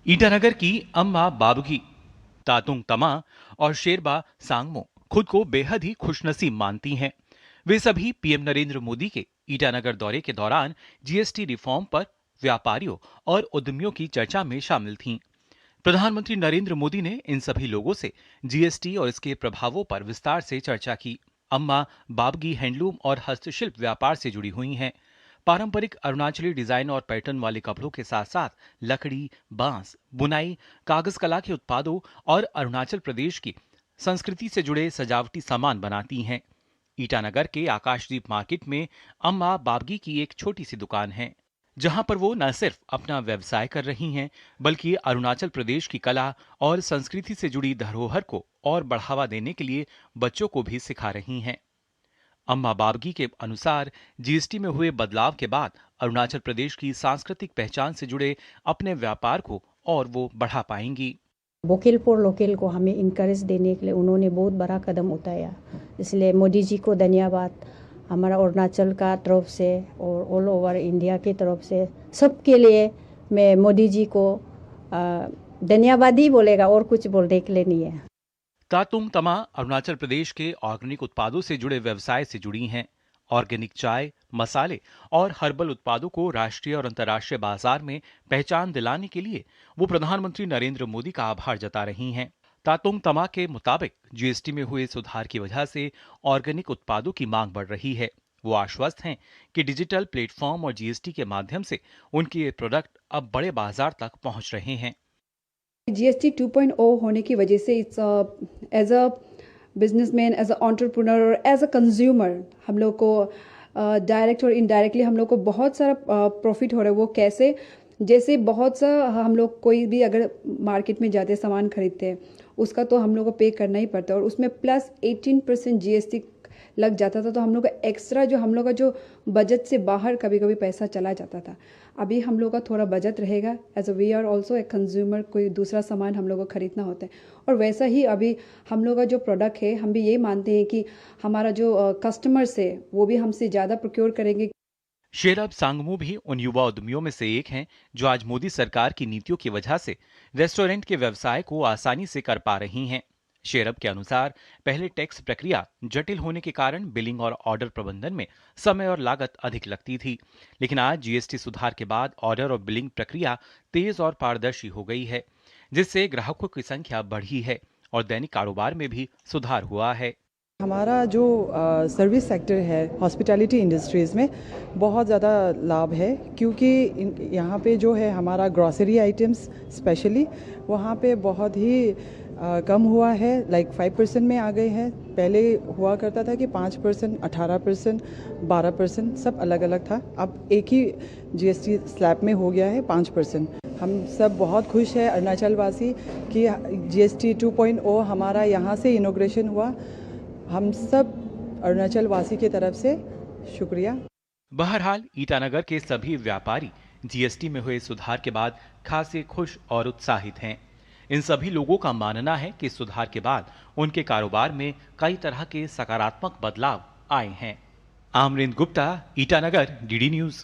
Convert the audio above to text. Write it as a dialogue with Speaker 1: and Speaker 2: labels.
Speaker 1: ईटानगर की अम्मा बाबगी, तातुंग तमा और शेरबा सांगमो खुद को बेहद ही खुशनसीब मानती हैं। वे सभी पीएम नरेंद्र मोदी के ईटानगर दौरे के दौरान जीएसटी रिफॉर्म पर व्यापारियों और उद्यमियों की चर्चा में शामिल थीं। प्रधानमंत्री नरेंद्र मोदी ने इन सभी लोगों से जीएसटी और इसके प्रभावों पर विस्तार से चर्चा की। अम्मा बाबगी हैंडलूम और हस्तशिल्प व्यापार से जुड़ी हुई हैं। पारंपरिक अरुणाचली डिजाइन और पैटर्न वाले कपड़ों के साथ साथ लकड़ी, बांस, बुनाई, कागज कला के उत्पादों और अरुणाचल प्रदेश की संस्कृति से जुड़े सजावटी सामान बनाती हैं। ईटानगर के आकाशदीप मार्केट में अम्मा बाबगी की एक छोटी सी दुकान है, जहां पर वो न सिर्फ अपना व्यवसाय कर रही हैं, बल्कि अरुणाचल प्रदेश की कला और संस्कृति से जुड़ी धरोहर को और बढ़ावा देने के लिए बच्चों को भी सिखा रही हैं। अम्मा बाबगी के अनुसार जीएसटी में हुए बदलाव के बाद अरुणाचल प्रदेश की सांस्कृतिक पहचान से जुड़े अपने व्यापार को और वो बढ़ा पाएंगी।
Speaker 2: वोकल फॉर लोकल को हमें इनकरेज देने के लिए उन्होंने बहुत बड़ा कदम उठाया, इसलिए मोदी जी को धन्यवाद। हमारा अरुणाचल का तरफ से और ऑल ओवर इंडिया की तरफ से सबके लिए मैं मोदी जी को धन्यवाद ही बोलेगा, और कुछ बोलने के लिए नहीं है।
Speaker 1: तातुंग तमा अरुणाचल प्रदेश के ऑर्गेनिक उत्पादों से जुड़े व्यवसाय से जुड़ी हैं। ऑर्गेनिक चाय, मसाले और हर्बल उत्पादों को राष्ट्रीय और अंतर्राष्ट्रीय बाजार में पहचान दिलाने के लिए वो प्रधानमंत्री नरेंद्र मोदी का आभार जता रही हैं। तातुंग तमा के मुताबिक जीएसटी में हुए सुधार की वजह से ऑर्गेनिक उत्पादों की मांग बढ़ रही है। वो आश्वस्त हैं कि डिजिटल प्लेटफॉर्म और जीएसटी के माध्यम से उनके ये प्रोडक्ट अब बड़े बाजार तक पहुंच रहे हैं।
Speaker 3: जीएसटी 2.0 होने की वजह से it's as a businessman, as a entrepreneur, as a consumer हम लोग को डायरेक्ट और इनडायरेक्टली हम लोग को बहुत सारा प्रॉफिट हो रहा है। वो कैसे? जैसे बहुत सा हम लोग कोई भी अगर मार्केट में जाते सामान खरीदते हैं, उसका तो हम लोग को पे करना ही पड़ता है, और उसमें प्लस 18% जीएसटी लग जाता था, तो हम लोग का एक्स्ट्रा जो हम लोग का जो बजट से बाहर कभी कभी पैसा चला जाता था। अभी हम लोग का थोड़ा बजट रहेगा, as a we are also a consumer, कोई दूसरा सामान हम लोग को खरीदना होता है। और वैसा ही अभी हम लोग का जो प्रोडक्ट है, हम भी ये मानते हैं कि हमारा जो कस्टमर्स है वो भी हमसे ज़्यादा प्रोक्योर करेंगे।
Speaker 1: शेरब सांगमू भी उन युवा उद्यमियों में से एक हैं जो आज मोदी सरकार की नीतियों की वजह से रेस्टोरेंट के व्यवसाय को आसानी से कर पा रही हैं। शेरब के अनुसार पहले टैक्स प्रक्रिया जटिल होने के कारण बिलिंग और ऑर्डर प्रबंधन में समय और लागत अधिक लगती थी, लेकिन आज जीएसटी सुधार के बाद ऑर्डर और बिलिंग प्रक्रिया तेज और पारदर्शी हो गई है, जिससे ग्राहकों की संख्या बढ़ी है और दैनिक कारोबार में भी सुधार हुआ है।
Speaker 4: हमारा जो सर्विस सेक्टर है, हॉस्पिटैलिटी इंडस्ट्रीज़ में बहुत ज़्यादा लाभ है, क्योंकि यहाँ पे जो है हमारा ग्रॉसरी आइटम्स स्पेशली वहाँ पे बहुत ही कम हुआ है, लाइक 5% में आ गए हैं। पहले हुआ करता था कि 5%, 18%, 12% सब अलग अलग था, अब एक ही जीएसटी स्लैब में हो गया है 5%। हम सब बहुत खुश हैं अरुणाचल वासी कि जीएसटी 2.0 हमारा यहाँ से इनॉग्रेशन हुआ। हम सब अरुणाचल वासी की तरफ से शुक्रिया।
Speaker 1: बहरहाल ईटानगर के सभी व्यापारी जीएसटी में हुए सुधार के बाद खासे खुश और उत्साहित हैं। इन सभी लोगों का मानना है कि सुधार के बाद उनके कारोबार में कई तरह के सकारात्मक बदलाव आए हैं। आमरिंद गुप्ता, ईटानगर, डीडी न्यूज।